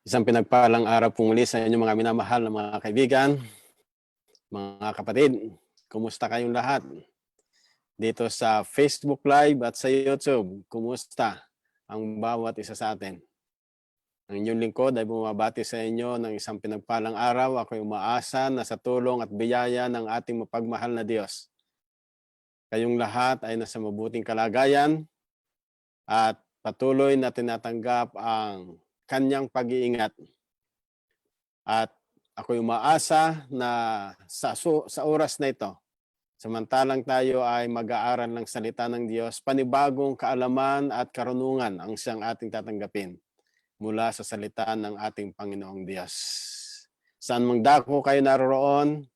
Isang pinagpalang araw po muli sa inyong mga minamahal na mga kaibigan, mga kapatid. Kumusta kayong lahat? Dito sa Facebook Live at sa YouTube, kumusta ang bawat isa sa atin? Ang inyong lingkod ay bumabati sa inyo ng isang pinagpalang araw. Ako'y umaasa na sa tulong at biyaya ng ating mapagmahal na Diyos, kayong lahat ay nasa mabuting kalagayan at patuloy na tinatanggap ang kanyang pag-iingat. At ako'y umaasa na sa oras na ito, samantalang tayo ay mag-aaral ng salita ng Diyos, panibagong kaalaman at karunungan ang siyang ating tatanggapin mula sa salita ng ating Panginoong Diyos. Saan mang dako kayo naroroon,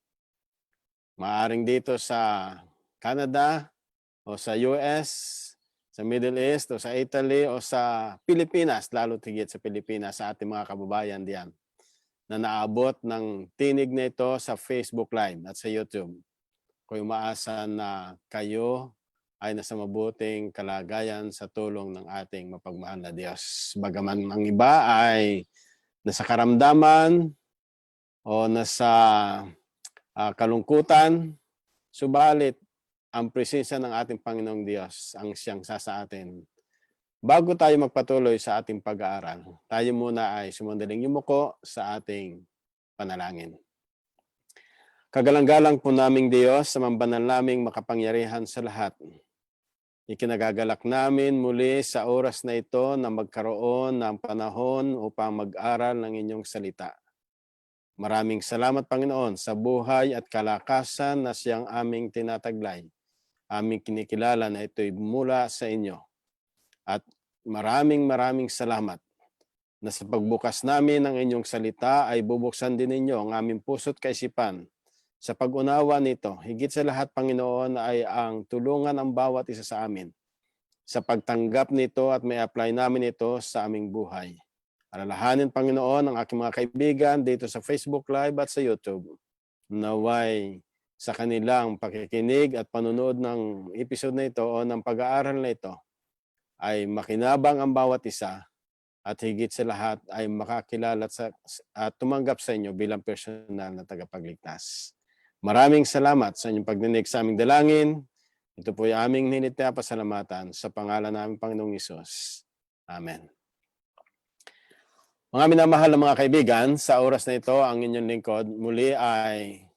maaring dito sa Canada o sa US, sa Middle East o sa Italy o sa Pilipinas, lalo tigit sa Pilipinas, sa ating mga kababayan diyan na naabot ng tinig na ito sa Facebook Live at sa YouTube. Ako'y umaasa na kayo ay nasa mabuting kalagayan sa tulong ng ating mapagmahal na Diyos. Bagaman ang iba ay nasa karamdaman o nasa kalungkutan, subalit ang presensya ng ating Panginoong Diyos ang siyang sa atin. Bago tayo magpatuloy sa ating pag-aaral, tayo muna ay sumandaling yumuko sa ating panalangin. Kagalang-galang po naming Diyos, sa mambanal naming makapangyarihan sa lahat. Ikinagagalak namin muli sa oras na ito na magkaroon ng panahon upang mag-aral ng inyong salita. Maraming salamat, Panginoon, sa buhay at kalakasan na siyang aming tinataglay. Aming kinikilala na ito'y mula sa inyo. At maraming salamat na sa pagbukas namin ng inyong salita ay bubuksan din ninyo ang aming puso't kaisipan sa pag-unawa nito. Higit sa lahat, Panginoon, ay ang tulungan ang bawat isa sa amin sa pagtanggap nito at may apply namin ito sa aming buhay. Alalahanin, Panginoon, ang aking mga kaibigan dito sa Facebook Live at sa YouTube. Naway sa kanilang pakikinig at panunood ng episode na ito o ng pag-aaral na ito ay makinabang ang bawat isa at higit sa lahat ay makakilala at tumanggap sa inyo bilang personal na tagapagligtas. Maraming salamat sa inyong pagdinig sa aming dalangin. Ito po ay aming ninit na pasalamatan sa pangalan ng Panginoong Hesus. Amen. Mga minamahal na mga kaibigan, sa oras na ito, ang inyong lingkod muli ay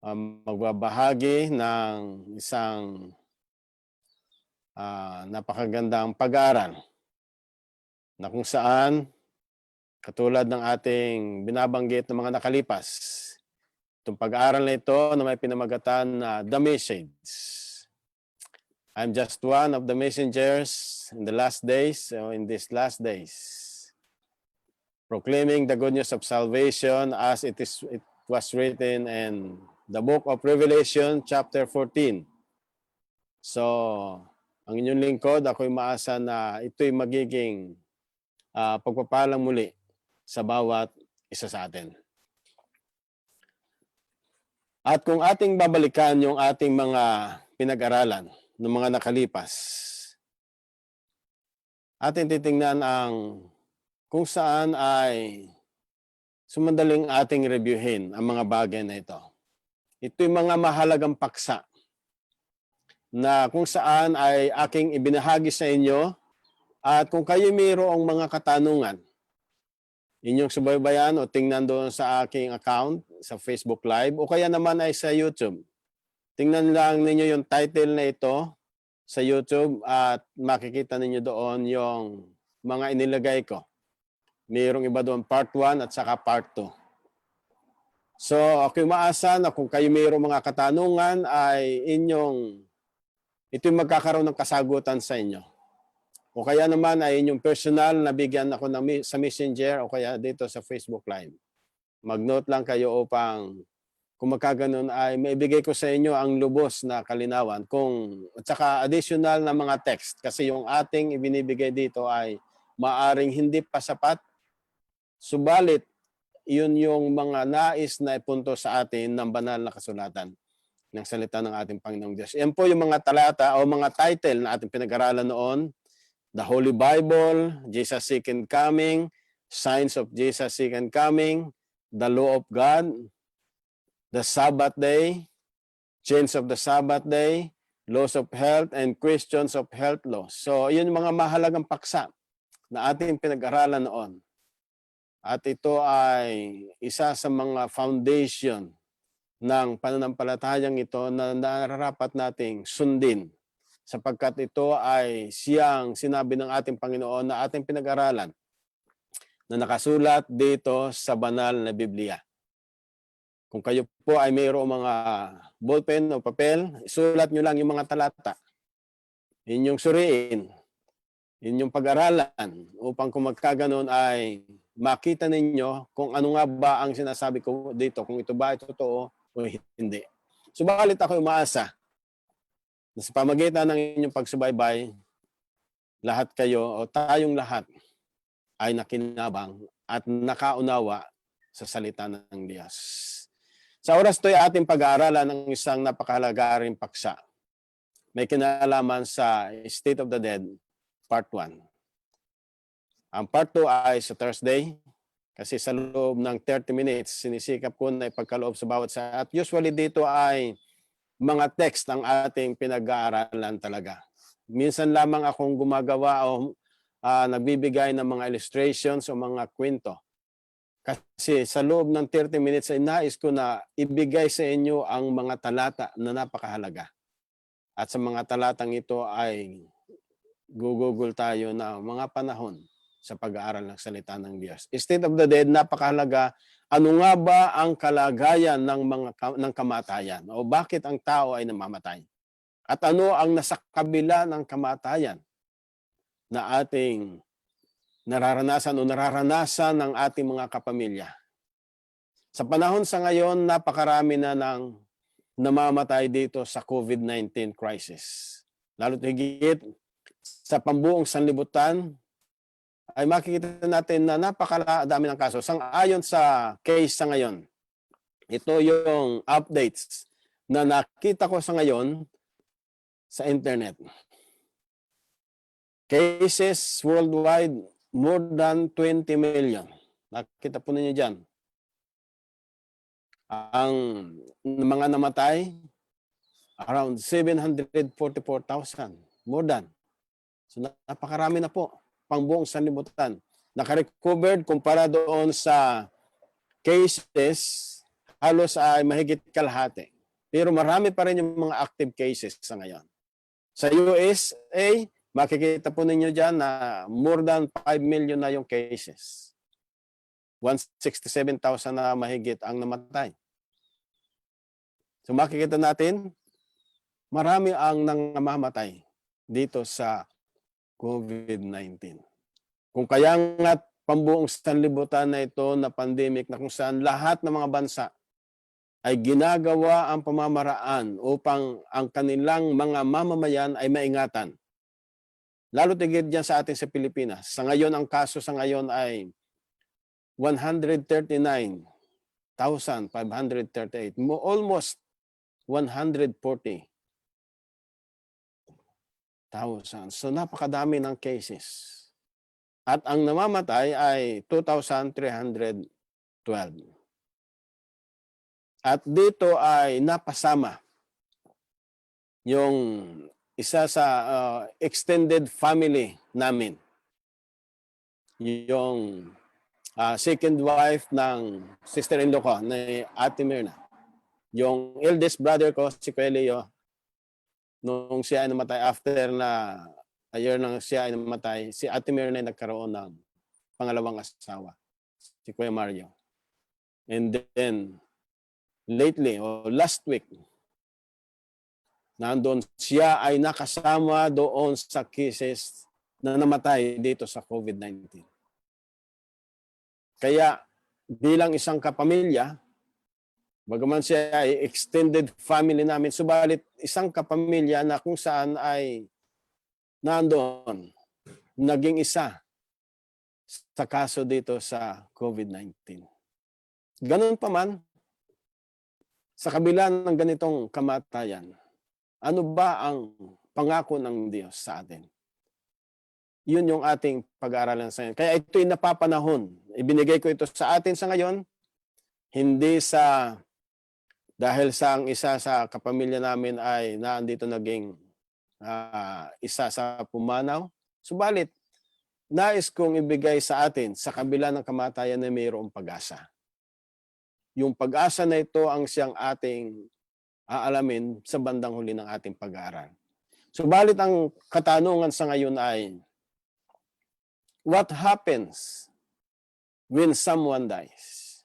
magbabahagi ng isang napakagandang pag-aaral na kung saan, katulad ng ating binabanggit ng mga nakalipas, itong pag-aaral na ito na may pinamagatan na The Message. I'm just one of the messengers in the last days, in these last days, proclaiming the good news of salvation as it was written in the book of Revelation chapter 14. So, ang inyong lingkod, ako'y maasa na ito'y magiging pagpapalang muli sa bawat isa sa atin. At kung ating babalikan yung ating mga pinag-aralan ng mga nakalipas, ating titingnan ang kung saan ay sumandaling ating reviewin ang mga bagay na ito. Ito'y mga mahalagang paksa na kung saan ay aking ibinahagi sa inyo at kung kayo mayroong mga katanungan, inyong subaybayan o tingnan doon sa aking account sa Facebook Live o kaya naman ay sa YouTube. Tingnan lang ninyo yung title na ito sa YouTube at makikita ninyo doon yung mga inilagay ko. Mayroong iba doon part 1 at saka part 2. So, ako'y maasa na kung kayo mayroong mga katanungan ay ito'y magkakaroon ng kasagutan sa inyo. O kaya naman ay inyong personal na bigyan ako sa Messenger o kaya dito sa Facebook Live. Mag-note lang kayo upang kung magkaganon ay maibigay ko sa inyo ang lubos na kalinawan at saka additional na mga text kasi yung ating ibinibigay dito ay maaring hindi pa sapat. Subalit, yun yung mga nais na ipunto sa atin ng banal na kasulatan ng salita ng ating Panginoong Diyos. Yan po yung mga talata o mga title na ating pinag-aralan noon. The Holy Bible, Jesus' Second Coming, signs of Jesus' second coming, the law of God, the Sabbath day, change of the Sabbath day, laws of health, and questions of health laws. So, yun yung mga mahalagang paksa na ating pinag-aralan noon. At ito ay isa sa mga foundation ng pananampalatayang ito na nararapat nating sundin sapagkat ito ay siyang sinabi ng ating Panginoon na ating pinag-aralan na nakasulat dito sa banal na Biblia. Kung kayo po ay mayroong mga ballpen o papel, isulat nyo lang yung mga talata. Inyong suriin, inyong pag-aralan upang kung magkaganon ay makita ninyo kung ano nga ba ang sinasabi ko dito, kung ito ba ay totoo o hindi. Subalit ako umaasa na sa pamagitan ng inyong pagsubaybay, lahat kayo o tayong lahat ay nakinabang at nakaunawa sa salita ng Diyos. Sa oras to'y ating pag-aaralan ng isang napakahalaga ring paksa. May kinalaman sa State of the Dead, Part 1. Ang Part 2 ay sa Thursday, kasi sa loob ng 30 minutes, sinisikap ko na ipagkaloob sa bawat sa. At usually dito ay mga text ang ating pinag-aaralan talaga. Minsan lamang akong gumagawa o nagbibigay ng mga illustrations o mga kwento. Kasi sa loob ng 30 minutes ay nais ko na ibigay sa inyo ang mga talata na napakahalaga. At sa mga talatang ito ay gugugol tayo na mga panahon sa pag-aaral ng salita ng Diyos. State of the Dead, napakahalaga. Ano nga ba ang kalagayan ng kamatayan? O bakit ang tao ay namamatay? At ano ang nasa kabila ng kamatayan na ating nararanasan ng ating mga kapamilya? Sa panahon sa ngayon, napakarami na ng namamatay dito sa COVID-19 crisis. Lalo't higit sa pambuong sanlibutan, ay makikita natin na napakadami ng kaso. Ayon sa case sa ngayon, ito yung updates na nakita ko sa ngayon sa internet. Cases worldwide, more than 20 million. Nakita po ninyo dyan. Ang mga namatay, around 744,000. More than. So napakarami na po. Pangbuong sanlibutan. Nakarecovered kumpara doon sa cases, halos ay mahigit kalahati. Pero marami pa rin yung mga active cases sa ngayon. Sa USA, makikita po ninyo dyan na more than 5 million na yung cases. 167,000 na mahigit ang namatay. So makikita natin, marami ang namamatay dito sa COVID-19. Kung kaya nga pambuong sanlibutan na ito na pandemic na kung saan lahat ng mga bansa ay ginagawa ang pamamaraan upang ang kanilang mga mamamayan ay maingatan. Lalo tigit dyan sa atin sa Pilipinas. Sa ngayon, ang kaso sa ngayon ay 139,538. Almost 140,000. So napakadami ng cases. At ang namamatay ay 2,312. At dito ay napasama yung isa sa extended family namin. Yung second wife ng sister-in-law ko, ni Ate Mirna. Yung eldest brother ko, si Kuelio, nung siya ay namatay, after na a year nang siya ay namatay, si Ate Mirna ay nagkaroon ng pangalawang asawa, si Kuya Mario. And then, lately, o last week, nandun siya ay nakasama doon sa cases na namatay dito sa COVID-19. Kaya, bilang isang kapamilya, bagaman siya ay extended family namin, subalit isang kapamilya na kung saan ay nandoon, naging isa sa kaso dito sa COVID-19. Ganun pa man, sa kabila ng ganitong kamatayan, ano ba ang pangako ng Diyos sa atin? Yun yung ating pag-aaralan sa ngayon. Kaya ito'y napapanahon ibinigay ko ito sa atin sa ngayon, hindi dahil sa ang isa sa kapamilya namin ay naandito naging isa sa pumanaw. Subalit, nais kong ibigay sa atin sa kabila ng kamatayan na mayroong pag-asa. Yung pag-asa na ito ang siyang ating aalamin sa bandang huli ng ating pag-aaral. Subalit ang katanungan sa ngayon ay, what happens when someone dies?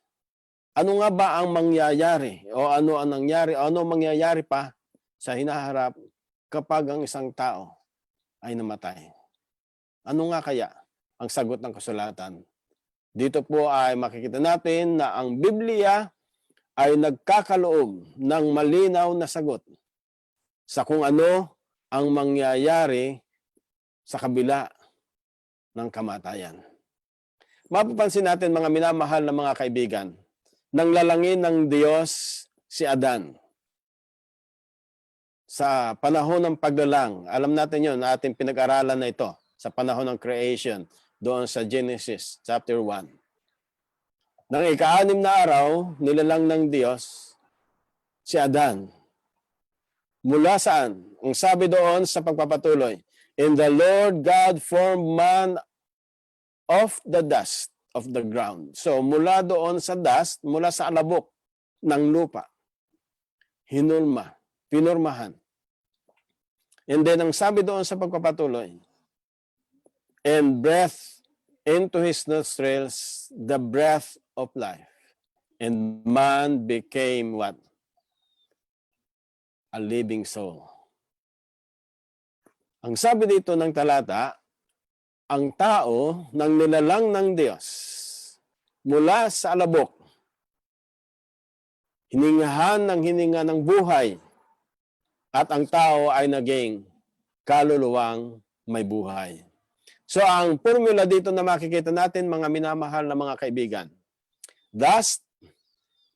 Ano nga ba ang mangyayari o ano ang nangyari o ano mangyayari pa sa hinaharap kapag ang isang tao ay namatay? Ano nga kaya ang sagot ng kasulatan? Dito po ay makikita natin na ang Biblia ay nagkakaloob ng malinaw na sagot sa kung ano ang mangyayari sa kabila ng kamatayan. Mapapansin natin mga minamahal na mga kaibigan, nang lalangin ng Diyos si Adan. Sa panahon ng paglalang, alam natin yun, ating pinag-aralan na ito, sa panahon ng creation, doon sa Genesis chapter 1. Nang ika-6 na araw, nilalang ng Diyos si Adan. Mula saan? Ang sabi doon sa pagpapatuloy, "And the Lord God formed man of the dust of the ground." So mula doon sa dust, mula sa alabok ng lupa, pinurmahan. And then ang sabi doon sa pagpapatuloy, "And breath into his nostrils the breath of life. And man became" what? "A living soul." Ang sabi dito ng talata, ang tao nang nilalang ng Diyos mula sa alabok, hiningahan ng hininga ng buhay, at ang tao ay naging kaluluwang may buhay. So ang formula dito na makikita natin, mga minamahal na mga kaibigan, dust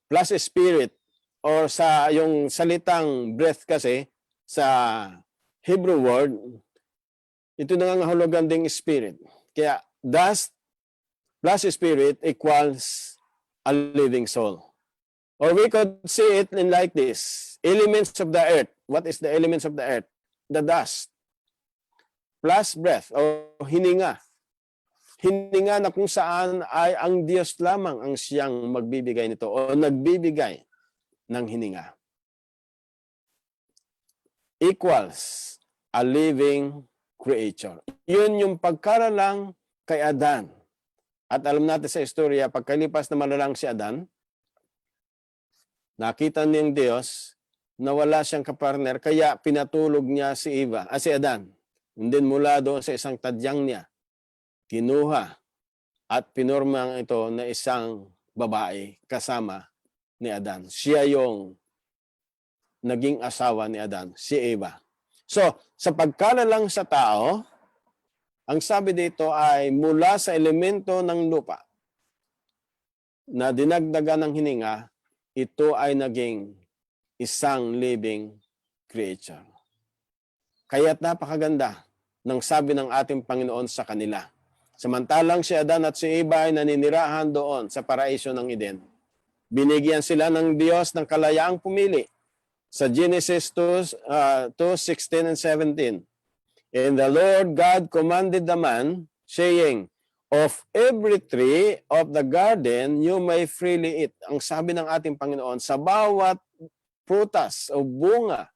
plus spirit, or sa yung salitang breath kasi sa Hebrew word, ito nangangahulugan ding spirit. Kaya dust plus spirit equals a living soul. Or we could see it in like this. Elements of the earth. What is the elements of the earth? The dust. Plus breath o hininga. Hininga na kung saan ay ang Diyos lamang ang siyang magbibigay nito o nagbibigay ng hininga. Equals a living creature. Yun yung pagkaralang kay Adan. At alam natin sa istorya, pagkalipas na malalang si Adan, nakita niyang Diyos na wala siyang kapartner, kaya pinatulog niya si Adan. And then mula doon sa isang tadyang niya, kinuha at pinorma ito na isang babae kasama ni Adan. Siya yung naging asawa ni Adan, si Eva. So, sa pagkalalang sa tao, ang sabi dito ay mula sa elemento ng lupa na dinagdagan ng hininga, ito ay naging isang living creature. Kaya't napakaganda ng sabi ng ating Panginoon sa kanila. Samantalang si Adan at si Eva ay naninirahan doon sa paraiso ng Eden, binigyan sila ng Diyos ng kalayaang pumili. Sa Genesis 2:16 and 17. "And the Lord God commanded the man, saying, Of every tree of the garden you may freely eat." Ang sabi ng ating Panginoon, sa bawat prutas o bunga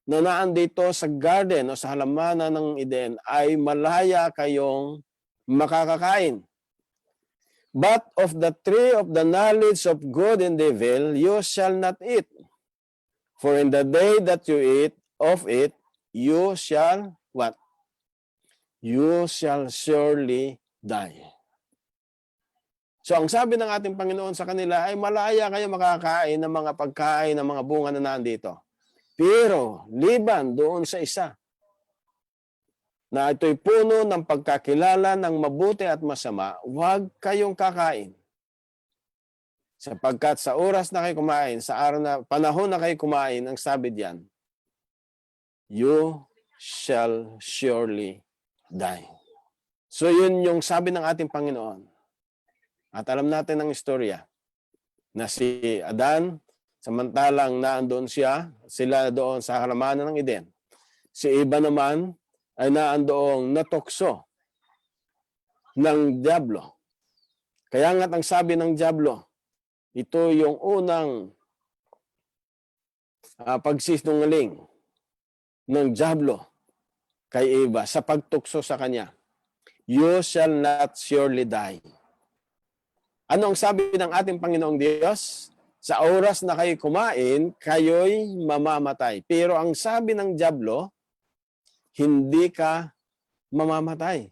na naandito sa garden o sa halamanan ng Eden ay malaya kayong makakakain. "But of the tree of the knowledge of good and evil you shall not eat. For in the day that you eat of it, you shall" what? "You shall surely die." So ang sabi ng ating Panginoon sa kanila ay malaya kayo makakain ng mga pagkain ng mga bunga na nandito. Pero liban doon sa isa, na ito'y puno ng pagkakilala ng mabuti at masama, huwag kayong kakain. Sapagkat sa oras na kayo kumain, sa araw na, panahon na kayo kumain, ang sabi diyan, you shall surely die. So yun yung sabi ng ating Panginoon. At alam natin ang istorya na si Adan, samantalang naandoon sila doon sa halamanan ng Eden. Si Eva naman ay naandoong natokso ng dyablo. Kaya nga't ang sabi ng dyablo, ito yung unang pagsisinungaling ng dyablo kay Eva sa pagtukso sa kanya. You shall not surely die. Ano ang sabi ng ating Panginoong Diyos? Sa oras na kayo kumain, kayo'y mamamatay. Pero ang sabi ng dyablo, hindi ka mamamatay.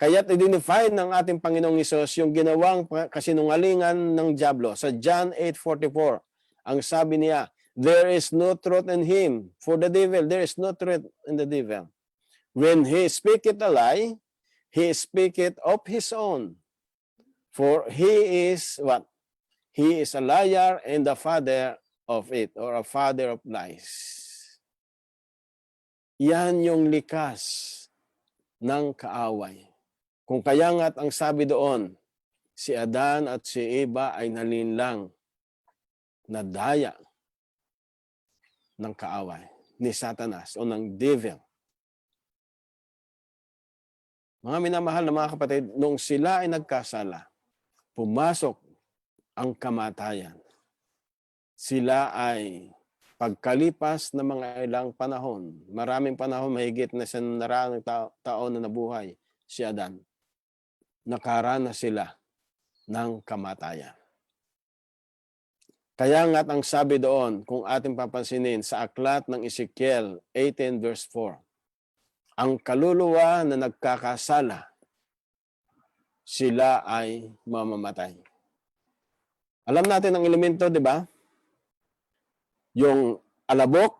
Kaya't i-define ng ating Panginoong Hesus yung ginawang kasinungalingan ng dyablo. Sa John 8:44, ang sabi niya, there is no truth in him. For the devil, there is no truth in the devil. When he speaketh a lie, he speaketh of his own. For he is what? He is a liar and the father of it, or a father of lies. Yan yung likas ng kaaway. Kung kaya nga't ang sabi doon, si Adan at si Eva ay nalinlang na daya ng kaaway ni Satanas o ng devil. Mga minamahal na mga kapatid, nung sila ay nagkasala, pumasok ang kamatayan. Sila ay pagkalipas ng mga ilang panahon, maraming panahon, mahigit na sa naraang taon na nabuhay si Adan, nakaranas sila ng kamatayan. Kaya nga't ang sabi doon, kung ating papansinin sa aklat ng Ezekiel 18 verse 4, ang kaluluwa na nagkakasala, sila ay mamamatay. Alam natin ang elemento, di ba? Yung alabok,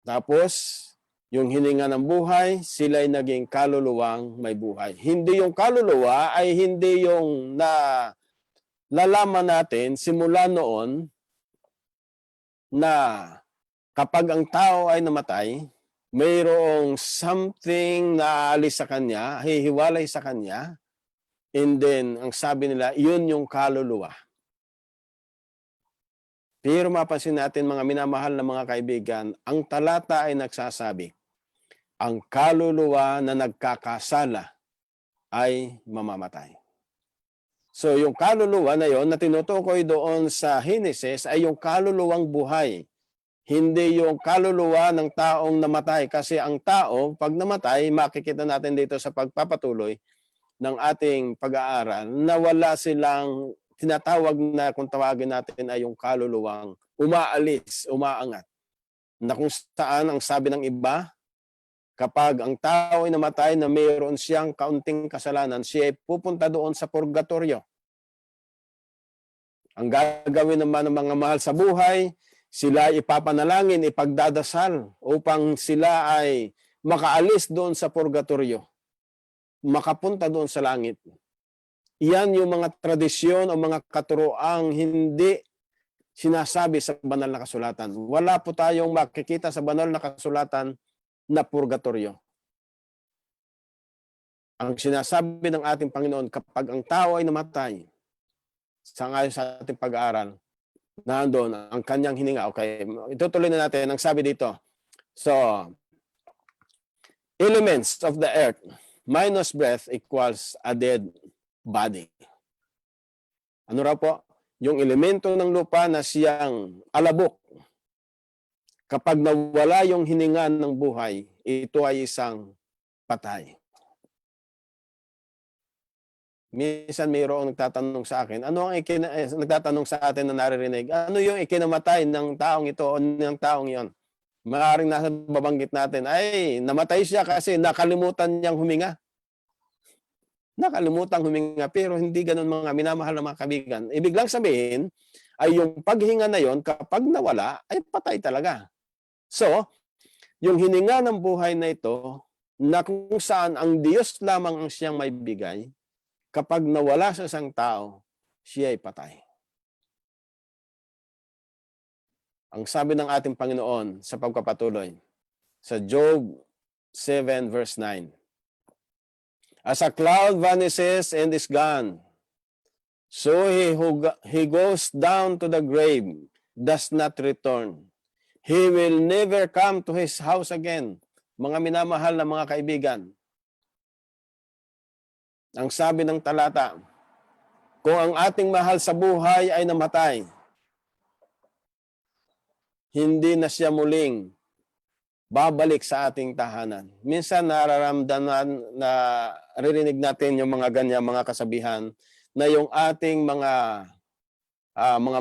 tapos yung hininga ng buhay, sila ay naging kaluluwang may buhay. Hindi yung kaluluwa ay hindi yung nalaman natin simula noon na kapag ang tao ay namatay, mayroong something na aalis sa kanya, hihiwalay sa kanya, and then ang sabi nila, yun yung kaluluwa. Pero mapansin natin mga minamahal na mga kaibigan, ang talata ay nagsasabi, ang kaluluwa na nagkakasala ay mamamatay. So yung kaluluwa na yon na tinutukoy doon sa Genesis ay yung kaluluwang buhay. Hindi yung kaluluwa ng taong namatay. Kasi ang tao, pag namatay, makikita natin dito sa pagpapatuloy ng ating pag-aaral na wala silang tinatawag na, kung tawagin natin, ay yung kaluluwang umaalis, umaangat. Na kung saan ang sabi ng iba, kapag ang tao ay namatay na mayroon siyang kaunting kasalanan, siya ay pupunta doon sa purgatorio. Ang gagawin naman ng mga mahal sa buhay, sila ay ipapanalangin, ipagdadasal upang sila ay makaalis doon sa purgatorio, makapunta doon sa langit. Iyan yung mga tradisyon o mga katuroang hindi sinasabi sa banal na kasulatan. Wala po tayong makikita sa banal na kasulatan na purgatorio. Ang sinasabi ng ating Panginoon, kapag ang tao ay namatay, sangayon sa ating pag-aaral, nandoon ang kanyang hininga. Okay, itutuloy na natin ang sabi dito. So, elements of the earth minus breath equals a dead body. Ano raw po? Yung elemento ng lupa na siyang alabok. Kapag nawala yung hininga ng buhay, ito ay isang patay. Minsan mayroong nagtatanong sa akin, nagtatanong sa atin na naririnig, ano yung ikinamatay ng taong ito o ng taong iyon? Maaaring nasa babanggit natin, ay namatay siya kasi nakalimutan niyang huminga. Nakalimutan huminga, pero hindi ganun mga minamahal na mga kaibigan. Ibig lang sabihin, ay yung paghinga na yon, kapag nawala, ay patay talaga. So, yung hininga ng buhay na ito, na kung saan ang Diyos lamang ang siyang may bigay, kapag nawala sa isang tao, siya ay patay. Ang sabi ng ating Panginoon sa pagpapatuloy, sa Job 7 verse 9, As a cloud vanishes and is gone, so he goes down to the grave, does not return. He will never come to his house again. Mga minamahal na mga kaibigan, ang sabi ng talata, kung ang ating mahal sa buhay ay namatay, hindi na siya muling babalik sa ating tahanan. Minsan nararamdaman na ririnig natin yung mga ganyan, mga kasabihan na yung ating mga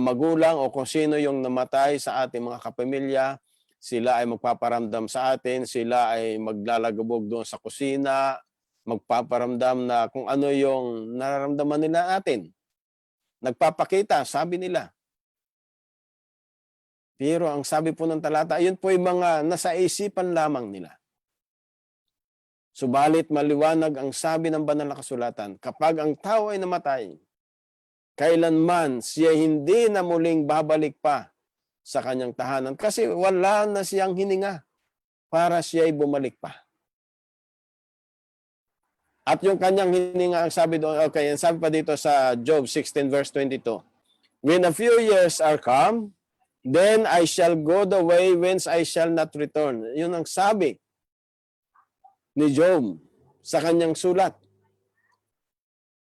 magulang o kung sino yung namatay sa ating mga kapamilya, sila ay magpaparamdam sa atin, sila ay maglalagabog doon sa kusina, magpaparamdam na kung ano yung nararamdaman nila natin. Nagpapakita, sabi nila. Pero ang sabi po ng talata, yun po yung mga nasa isipan lamang nila. Subalit maliwanag ang sabi ng banal na kasulatan, kapag ang tao ay namatay, kailanman siya hindi na muling babalik pa sa kanyang tahanan kasi wala na siyang hininga para siya ay bumalik pa. At yung kanyang hininga, ang sabi doon, okay, ang sabi pa dito sa Job 16 verse 22, when a few years are come, then I shall go the way whence I shall not return. Yun ang sabi ni Job sa kanyang sulat.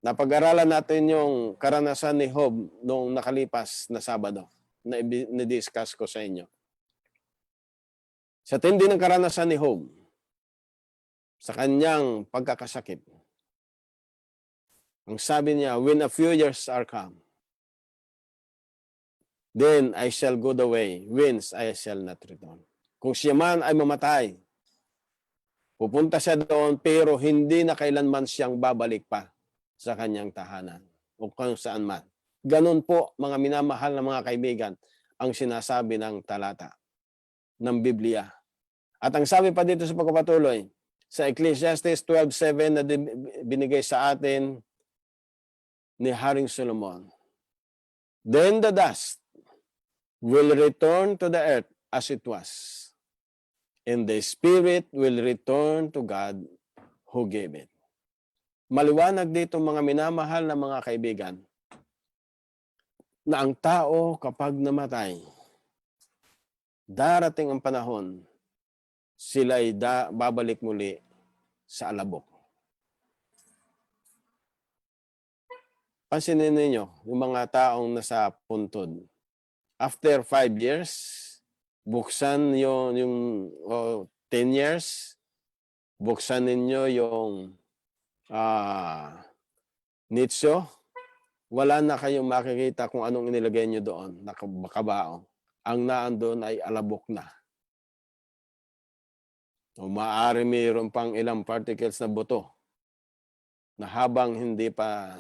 Napag-aralan natin yung karanasan ni Job noong nakalipas na Sabado na i-discuss ko sa inyo. Sa tindi ng karanasan ni Job, sa kanyang pagkakasakit, ang sabi niya, when a few years are come, then I shall go the way whence I shall not return. Kung siya man ay mamatay, pupunta siya doon pero hindi na kailanman siyang babalik pa sa kanyang tahanan o kung saan man. Ganun po, mga minamahal na mga kaibigan, ang sinasabi ng talata ng Biblia. At ang sabi pa dito sa pagpapatuloy, sa Ecclesiastes 12:7 na binigay sa atin ni Haring Solomon, then the dust will return to the earth as it was, and the spirit will return to God who gave it. Maliwanag dito mga minamahal na mga kaibigan, na ang tao kapag namatay, darating ang panahon, sila ay babalik muli sa alabok. Pansinin ninyo, yung mga taong nasa puntod, after 5 years, buksan yung 10 years, buksan ninyo yung nitso, wala na kayong makikita kung anong inilagay nyo doon, nakabaong. Ang naan doon ay alabok na. O maaari mayroon pang ilang particles na buto na habang hindi pa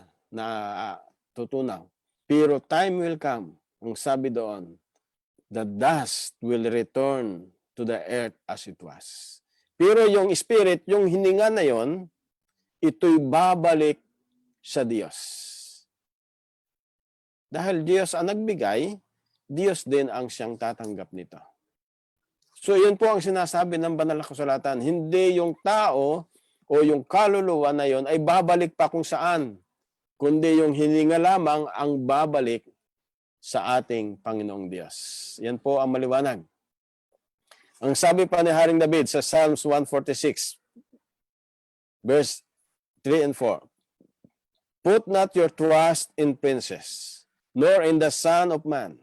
tutunaw. Pero time will come, ang sabi doon, the dust will return to the earth as it was. Pero yung spirit, yung hininga na yon, ito'y babalik sa Diyos. Dahil Diyos ang nagbigay, Diyos din ang siyang tatanggap nito. So yun po ang sinasabi ng banal na kasulatan. Hindi yung tao o yung kaluluwa na yon ay babalik pa kung saan, kundi yung hininga lamang ang babalik sa ating Panginoong Diyos. Yan po ang maliwanag. Ang sabi pa ni Haring David sa Psalms 146, verse 3 and 4, put not your trust in princes, nor in the Son of Man,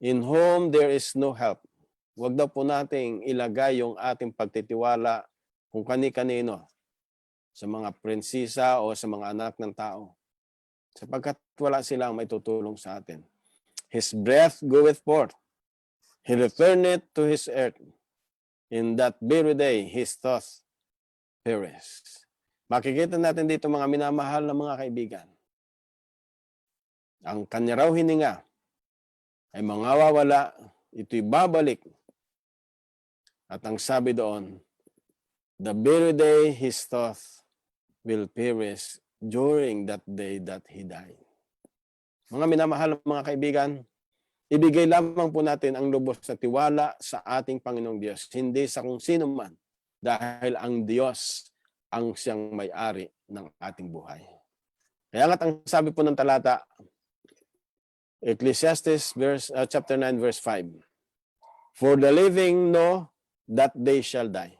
in whom there is no help. Huwag daw po nating ilagay yung ating pagtitiwala kung kani-kanino sa mga prinsesa o sa mga anak ng tao, sapagkat wala silang may tutulong sa atin. His breath goeth forth, he returneth to his earth. In that very day, his thoughts perish. Makikita natin dito mga minamahal na mga kaibigan. Ang kanya raw hininga ay mangawawala, ito'y babalik. At ang sabi doon, the very day his thoughts will perish during that day that he died. Mga minamahal mga kaibigan, ibigay lamang po natin ang lubos na tiwala sa ating Panginoong Diyos, hindi sa kung sino man, dahil ang Diyos ang siyang may-ari ng ating buhay. Kaya nga't ang sabi po ng talata, Ecclesiastes chapter 9 verse 5. For the living know that they shall die,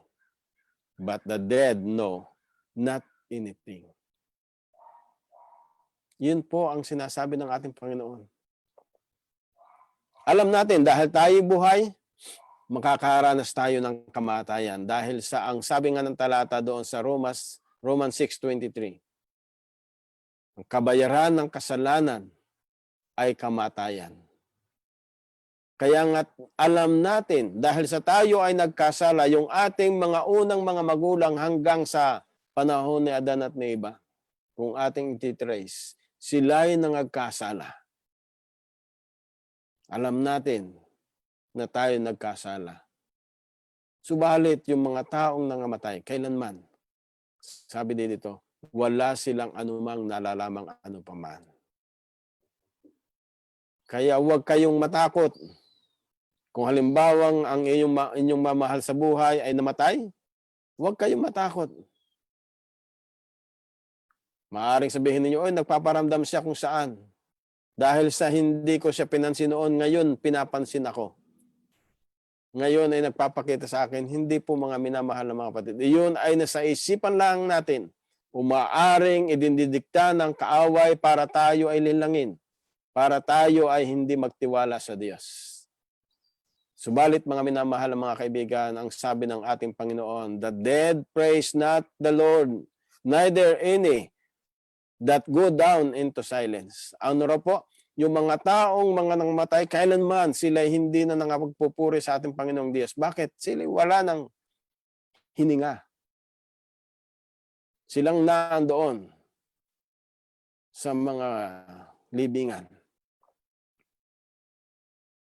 but the dead know not anything. Yun po ang sinasabi ng ating Panginoon. Alam natin, dahil tayo buhay, makakaranas tayo ng kamatayan. Dahil sa ang sabi nga ng talata doon sa Romans 6:23, ang kabayaran ng kasalanan ay kamatayan. Kaya nga alam natin, dahil sa tayo ay nagkasala, yung ating mga unang mga magulang hanggang sa panahon ni Adan at ni Eva, kung ating ititrace, sila'y nagkasala. Alam natin na tayo nagkasala. Subalit yung mga taong nangamatay, kailanman, sabi din dito, wala silang anumang nalalamang ano paman. Kaya huwag kayong matakot. Kung halimbawang ang inyong mamahal sa buhay ay namatay, huwag kayong matakot. Maaaring sabihin ninyo, oy, nagpaparamdam siya kung saan. Dahil sa hindi ko siya pinansin noon, ngayon pinapansin ako. Ngayon ay nagpapakita sa akin, hindi po mga minamahal na mga kapatid. Iyon ay nasa isipan lang natin. Umaaring idinidikta ng kaaway para tayo ay linlangin. Para tayo ay hindi magtiwala sa Diyos. Subalit mga minamahal na mga kaibigan, ang sabi ng ating Panginoon, the dead praise not the Lord, neither any that go down into silence. Ano raw po? Yung mga taong mga nangmatay, kailanman sila hindi na nangapagpupuri sa ating Panginoong Diyos. Bakit? Sila wala nang hininga. Silang nandoon sa mga libingan.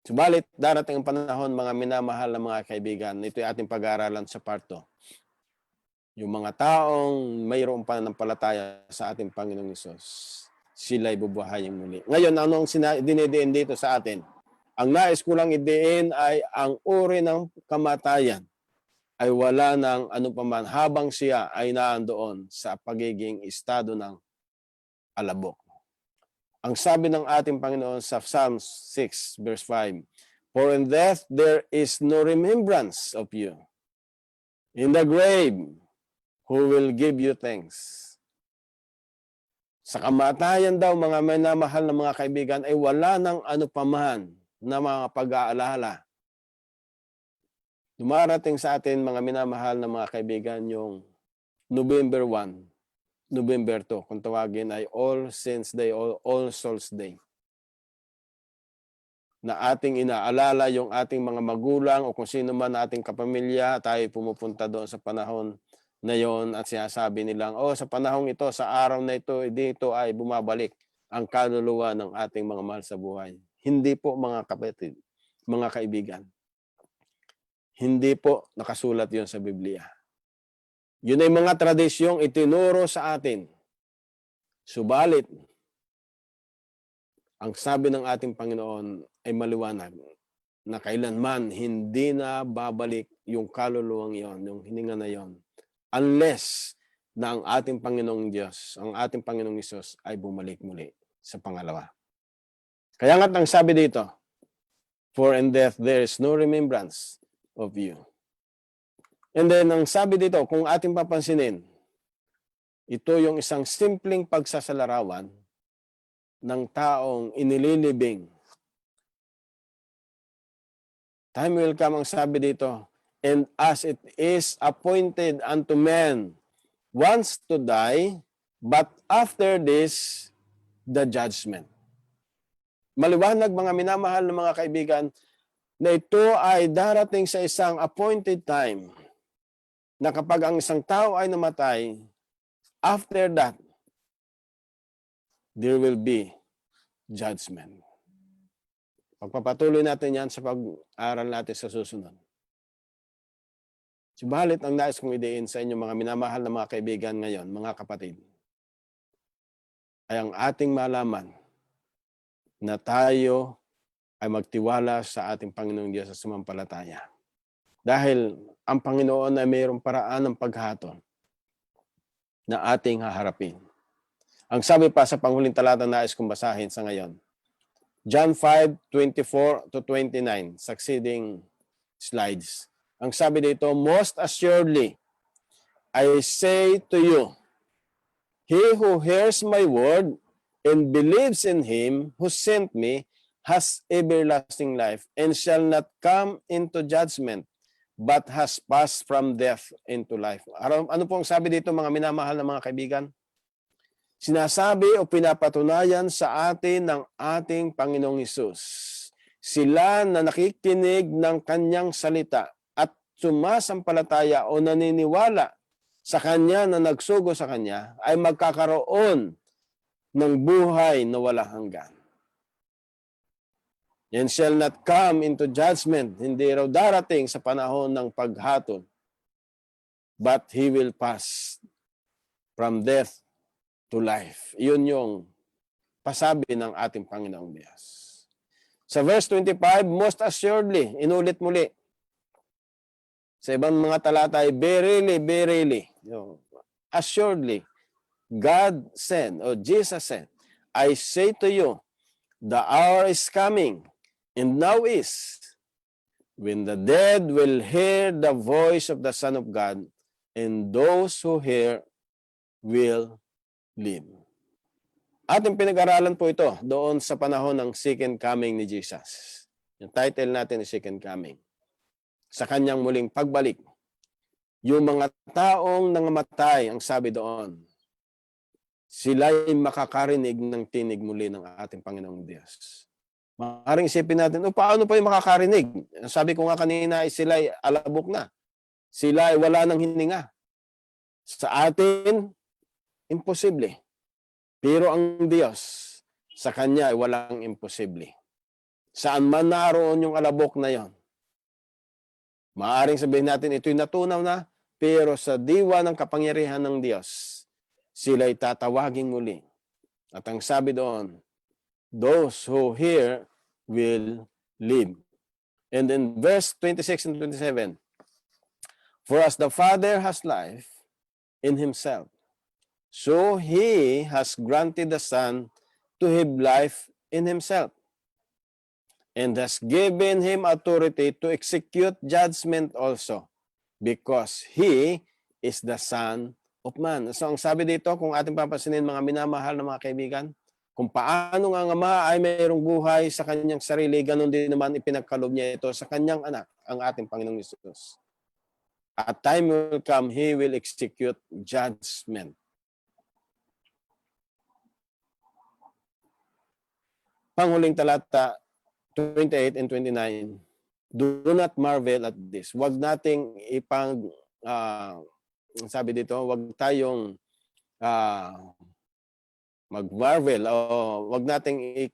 Subalit, darating ang panahon, mga minamahal na mga kaibigan, ito ay ating pag-aaralan sa part 2. Yung mga taong mayroong pananampalataya sa ating Panginoong Hesus, sila'y bubuhayin muli. Ngayon, anong dinidiin dito sa atin? Ang nais ko lang idiin ay ang uri ng kamatayan ay wala ng anupaman habang siya ay naandoon sa pagiging estado ng alabok. Ang sabi ng ating Panginoon sa Psalms 6 verse 5, for in death there is no remembrance of you. In the grave, who will give you thanks? Sa kamatayan daw, mga minamahal na mga kaibigan, ay wala ng anupaman na mga pag-aalala. Dumarating sa atin, mga minamahal na mga kaibigan, yung November 1, November 2, kung tawagin ay All Saints Day o All Souls Day. Na ating inaalala yung ating mga magulang o kung sino man na ating kapamilya, tayo pumupunta doon sa panahon na yon at sinasabi nilang, sa panahong ito, sa araw na ito, dito ay bumabalik ang kaluluwa ng ating mga mahal sa buhay. Hindi po mga kapatid, mga kaibigan. Hindi po nakasulat yon sa Biblia. Yun ay mga tradisyong itinuro sa atin. Subalit, ang sabi ng ating Panginoon ay maliwanag na kailanman hindi na babalik yung kaluluwang yon, yung hininga na yon, unless na ang ating Panginoong Diyos, ang ating Panginoong Hesus ay bumalik muli sa pangalawa. Kaya nga't ang sabi dito, for in death there is no remembrance of you. And then, ang sabi dito, kung ating papansinin, ito yung isang simpleng pagsasalarawan ng taong inililibing. Time will come, ang sabi dito, and as it is appointed unto men once to die, but after this, the judgment. Maliwanag mga minamahal na mga kaibigan, na ito ay darating sa isang appointed time na kapag ang isang tao ay namatay, after that, there will be judgment. Pagpapatuloy natin yan sa pag-aaral natin sa susunod. Subalit ang nais kong idein sa inyo mga minamahal na mga kaibigan ngayon, mga kapatid, ay ang ating malaman na tayo ay magtiwala sa ating Panginoong Diyos sa sumampalataya. Dahil ang Panginoon ay mayroong paraan ng paghatol. na ating haharapin. Ang sabi pa sa panghuling talata na nais kong basahin sa ngayon, John 5:24 to 29, succeeding slides. Ang sabi dito, most assuredly, I say to you, he who hears my word and believes in him who sent me has everlasting life and shall not come into judgment, but has passed from death into life. Ano pong sabi dito mga minamahal na mga kaibigan? Sinasabi o pinapatunayan sa atin ng ating Panginoong Hesus. Sila na nakikinig ng kanyang salita at sumasampalataya o naniniwala sa kanya na nagsugo sa kanya ay magkakaroon ng buhay na walang hanggan. And shall not come into judgment, hindi raw darating sa panahon ng paghatol, but he will pass from death to life. Iyon yung pasabi ng ating Panginoong Diyos. Sa verse 25, most assuredly, inulit muli. Sa ibang mga talata ay verily, verily. Assuredly, God said, or Jesus said, I say to you, the hour is coming, and now is, when the dead will hear the voice of the Son of God, and those who hear will live. Ating pinag-aralan po ito doon sa panahon ng second coming ni Jesus. Yung title natin is Second Coming. Sa kanyang muling pagbalik. Yung mga taong nangamatay, ang sabi doon, sila'y makakarinig ng tinig muli ng ating Panginoong Diyos. Maaaring isipin natin, paano pa yung makakarinig? Sabi ko nga kanina, sila'y alabok na. Sila'y wala ng hininga. Sa atin, imposible. Pero ang Diyos, sa Kanya ay walang imposible. Saan man naroon yung alabok na yon. Maaaring sabihin natin, ito'y natunaw na, pero sa diwa ng kapangyarihan ng Diyos, sila'y tatawagin muli. At ang sabi doon, those who hear will live. And in verse 26 and 27, for as the Father has life in himself, so he has granted the Son to have life in himself, and has given him authority to execute judgment also, because he is the Son of Man. So ang sabi dito, kung ating papansinin mga minamahal na mga kaibigan, kung paano nga ang Ama ay mayroong buhay sa kanyang sarili, ganun din naman ipinagkaloob niya ito sa kanyang anak, ang ating Panginoong Hesus. At time will come, he will execute judgment. Panghuling talata 28 and 29, do not marvel at this. Huwag nating sabi dito, huwag tayong mag-marvel o huwag nating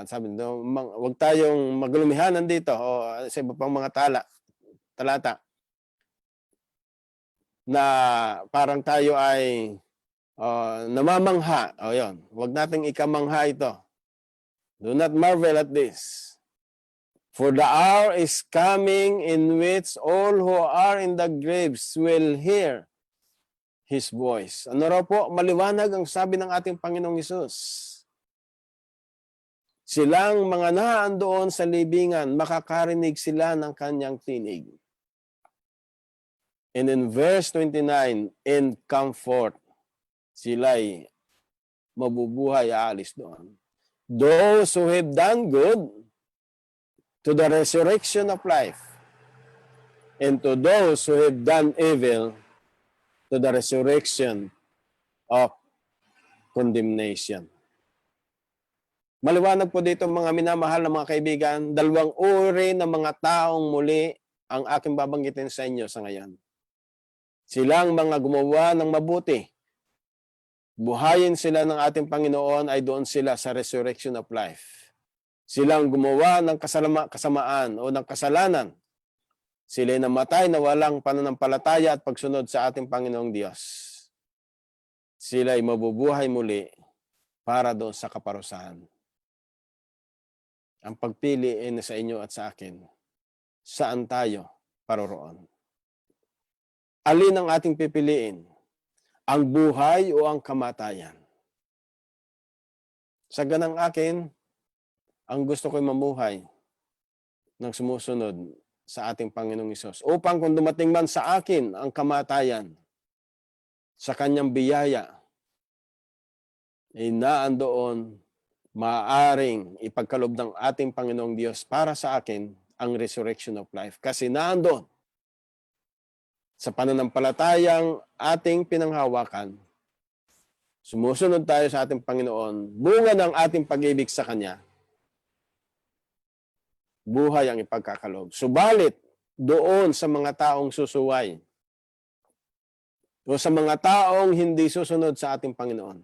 sabi dito, huwag tayong maglumihanan dito o sa iba pang mga talata na parang tayo ay namamangha. O yun, huwag nating ikamangha ito. Do not marvel at this. For the hour is coming in which all who are in the graves will hear His voice. Ano raw po? Maliwanag ang sabi ng ating Panginoong Hesus. Silang mga naandoon sa libingan, makakarinig sila ng kanyang tinig. And in verse 29, in comfort, sila'y mabubuhay, aalis doon. Those who have done good, to the resurrection of life, and to those who have done evil, to the resurrection of condemnation. Maliwanag po dito mga minamahal na mga kaibigan, dalawang uri ng mga taong muli ang aking babanggitin sa inyo sa ngayon. Silang mga gumawa ng mabuti. Buhayin sila ng ating Panginoon ay doon sila sa resurrection of life. Silang gumawa ng kasamaan o ng kasalanan. Sila'y namatay na walang pananampalataya at pagsunod sa ating Panginoong Diyos. Sila'y mabubuhay muli para doon sa kaparusahan. Ang pagpili ay sa inyo at sa akin. Saan tayo paroroon? Alin ang ating pipiliin? ang buhay o ang kamatayan. Sa ganang akin, ang gusto ko'y mamuhay ng sumusunod sa ating Panginoong Hesus. Upang kung dumating man sa akin ang kamatayan, sa kanyang biyaya, ay naandoon maaaring ipagkaloob ng ating Panginoong Diyos para sa akin ang resurrection of life. Kasi naandoon sa pananampalatayang ating pinanghawakan, sumusunod tayo sa ating Panginoon, bunga ng ating pag-ibig sa Kanya, buhay ang ipagkakaloob. Subalit, doon sa mga taong susuway, o sa mga taong hindi susunod sa ating Panginoon,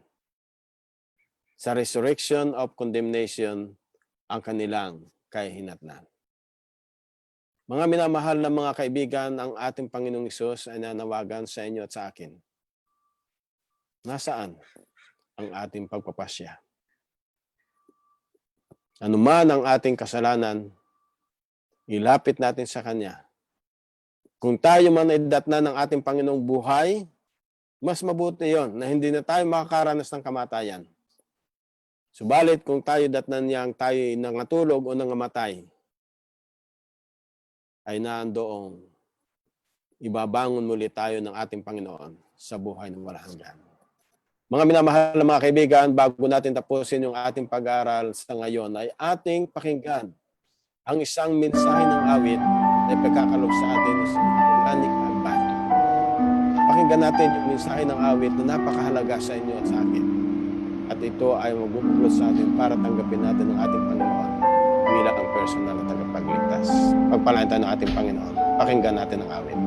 sa resurrection of condemnation, ang kanilang kahihinatnan. Mga minamahal na mga kaibigan, ang ating Panginoong Hesus ay nanawagan sa inyo at sa akin. Nasaan ang ating pagpapasya? Ano man ang ating kasalanan, ilapit natin sa Kanya. Kung tayo man ay datnan ng ating Panginoong buhay, mas mabuti yon na hindi na tayo makakaranas ng kamatayan. Subalit kung tayo datnan niyang tayo nangatulog o nangamatay, ay naandoong ibabangon muli tayo ng ating Panginoon sa buhay ng walang hanggan. Mga minamahal na mga kaibigan, bago natin tapusin yung ating pag-aaral sa ngayon, ay ating pakinggan ang isang mensahe ng awit na ipagkakaloob sa atin sa Organic Albay. Pakinggan natin yung mensahe ng awit na napakahalaga sa inyo at sa akin. At ito ay magbubuklod sa atin para tanggapin natin ang ating Panginoon bilang ang personal na tagapagligtas. Pagpalain tayo ng ating Panginoon. Pakinggan natin ang awit.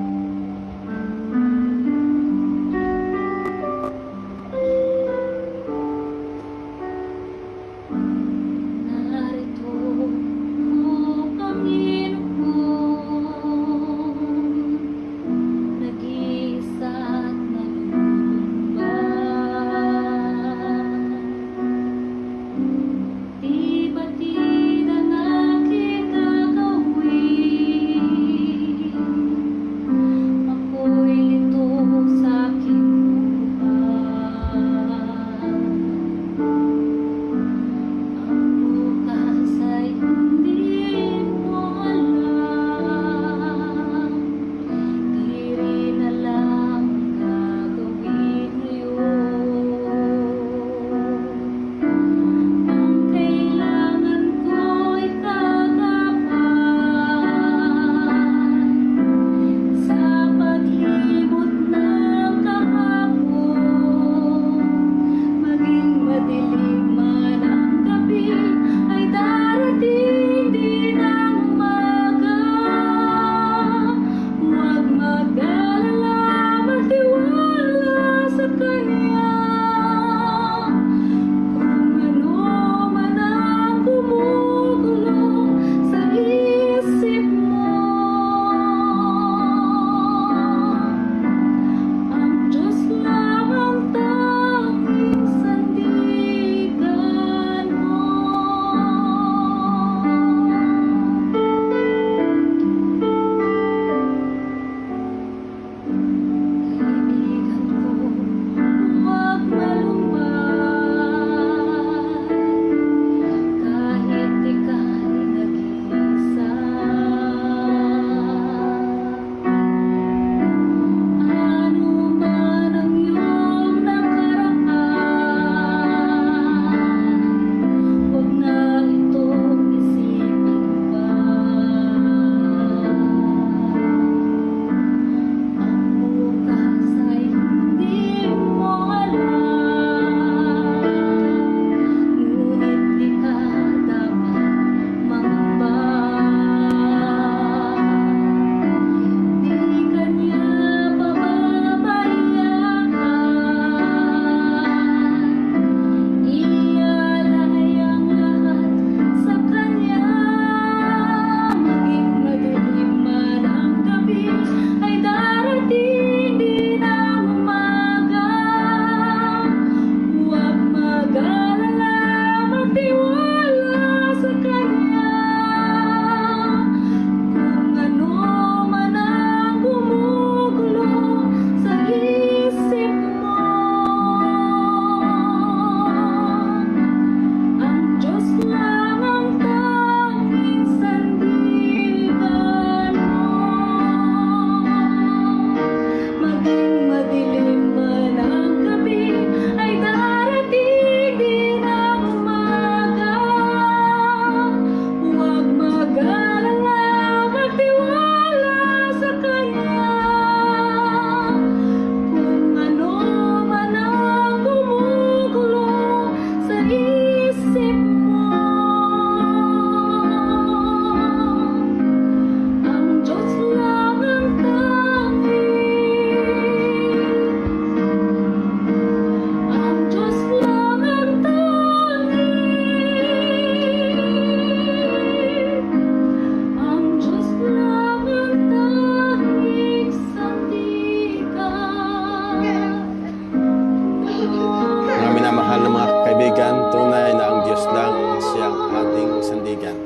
kaibigan, tunay na ang Diyos lang ang siyang ating sandigan,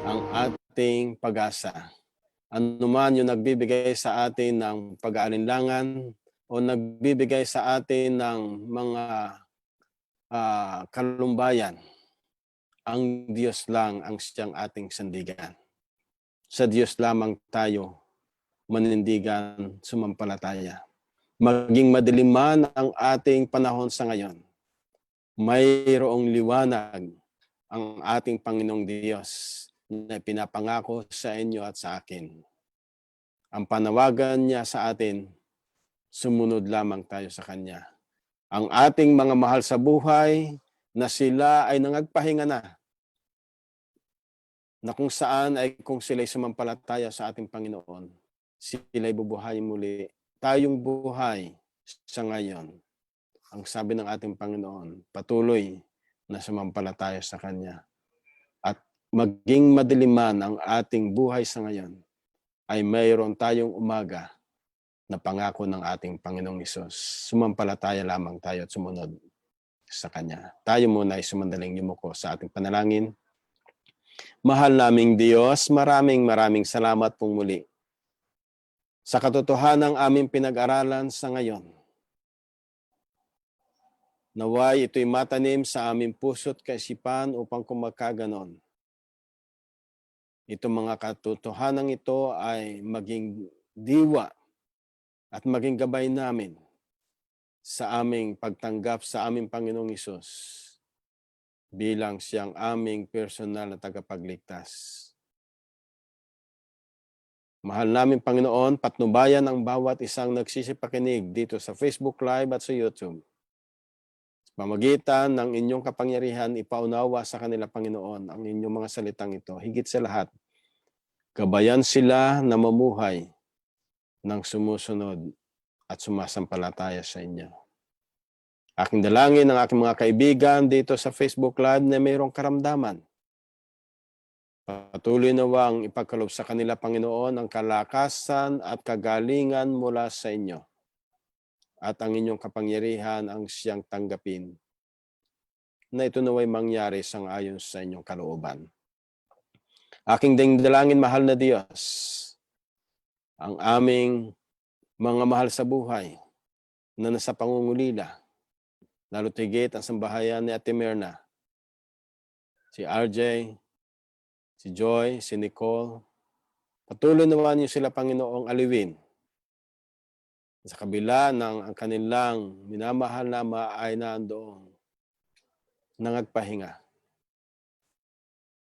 ang ating pag-asa. Ano man yung nagbibigay sa atin ng pag-aalinlangan o nagbibigay sa atin ng mga kalumbayan, ang Diyos lang ang siyang ating sandigan. Sa Diyos lamang tayo manindigan, sumampalataya. Maging madilim man ang ating panahon sa ngayon, mayroong liwanag ang ating Panginoong Diyos na pinapangako sa inyo at sa akin. Ang panawagan niya sa atin, sumunod lamang tayo sa Kanya. Ang ating mga mahal sa buhay na sila ay nangagpahinga na kung saan ay kung sila'y sumampalataya sa ating Panginoon, sila'y bubuhayin muli. Tayong buhay sa ngayon. Ang sabi ng ating Panginoon, patuloy na sumampalataya sa Kanya. At maging madiliman ang ating buhay sa ngayon, ay mayroon tayong umaga na pangako ng ating Panginoong Hesus. Sumampalataya lamang tayo at sumunod sa Kanya. Tayo muna ay sumandaling yumuko sa ating panalangin. Mahal naming Diyos, maraming salamat pong muli sa katotohanan ng aming pinag-aralan sa ngayon. Naway ito'y matanim sa aming puso't kaisipan upang kumagkaganon. Itong mga katotohanan ito ay maging diwa at maging gabay namin sa aming pagtanggap sa aming Panginoong Hesus bilang siyang aming personal na tagapagligtas. Mahal namin Panginoon, patnubayan ang bawat isang nagsisipakinig dito sa Facebook Live at sa YouTube. Pamagitan ng inyong kapangyarihan, ipaunawa sa kanila, Panginoon, ang inyong mga salitang ito. Higit sa lahat, gabayan sila na mamuhay ng sumusunod at sumasampalataya sa inyo. Aking dalangin ng aking mga kaibigan dito sa Facebook Live na mayroong karamdaman. Patuloy nawang ipagkaloob sa kanila, Panginoon, ang kalakasan at kagalingan mula sa inyo. At ang inyong kapangyarihan ang siyang tanggapin na ito naway mangyari sang-ayon sa inyong kalooban. Aking dalangin, mahal na Diyos, ang aming mga mahal sa buhay na nasa pangungulila, lalo tigit ang sambahayan ni Ate Myrna, si RJ, si Joy, si Nicole, patuloy naman niyo sila, Panginoong, aliwin. Sa kabila ng ang kanilang minamahal na ama ay nandoong nangagpahinga.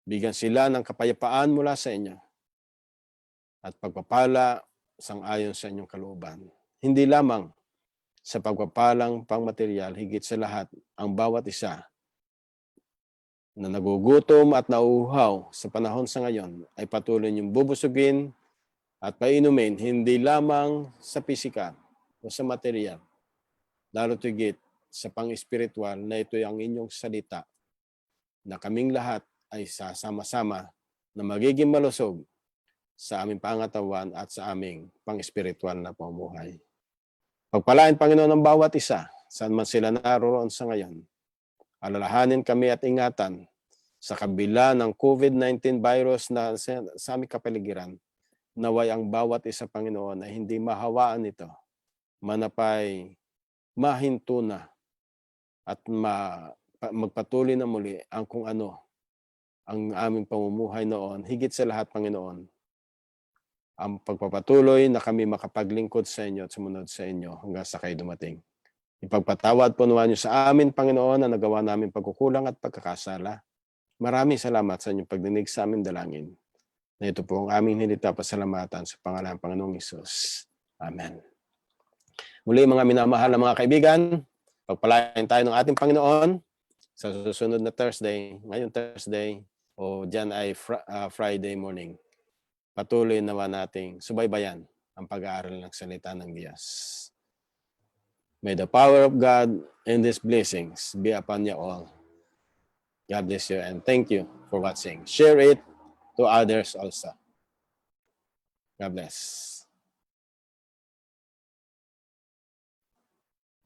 Bigyan sila ng kapayapaan mula sa inyo at pagpapala sang-ayon sa inyong kalooban. Hindi lamang sa pagpapalang pangmaterial, higit sa lahat, ang bawat isa na nagugutom at nauuhaw sa panahon sa ngayon ay patuloy niyong bubusugin at painumin, hindi lamang sa pisikal o sa material, lalo tigit sa pang-espiritual na ito ang inyong salita na kaming lahat ay sasama-sama na magiging malusog sa aming pangatawan at sa aming pang-espiritual na pamumuhay. Pagpalain, Panginoon, ng bawat isa, saan man sila naroon sa ngayon. Alalahanin kami at ingatan sa kabila ng COVID-19 virus na sa aming kapaligiran. Naway ang bawat isa, Panginoon, ay hindi mahawaan ito. Manapay mahinto na at magpatuloy na muli ang kung ano ang aming pamumuhay noon. Higit sa lahat, Panginoon, ang pagpapatuloy na kami makapaglingkod sa inyo at sumunod sa inyo hanggang sa kayo dumating. Ipagpatawad po naman niyo sa amin, Panginoon, na nagawa namin pagkukulang at pagkakasala. Maraming salamat sa inyong pagdinig sa aming dalangin. Na ito po ang aming hinita pasalamatan sa pangalan ng Panginoong Hesus. Amen. Muli, mga minamahal na mga kaibigan, pagpalain tayo ng ating Panginoon sa susunod na Thursday, ngayong Thursday, o dyan ay Friday morning. Patuloy naman nating subaybayan ang pag-aaral ng salita ng Diyos. May the power of God and His blessings be upon you all. God bless you and thank you for watching. Share it to others also. God bless.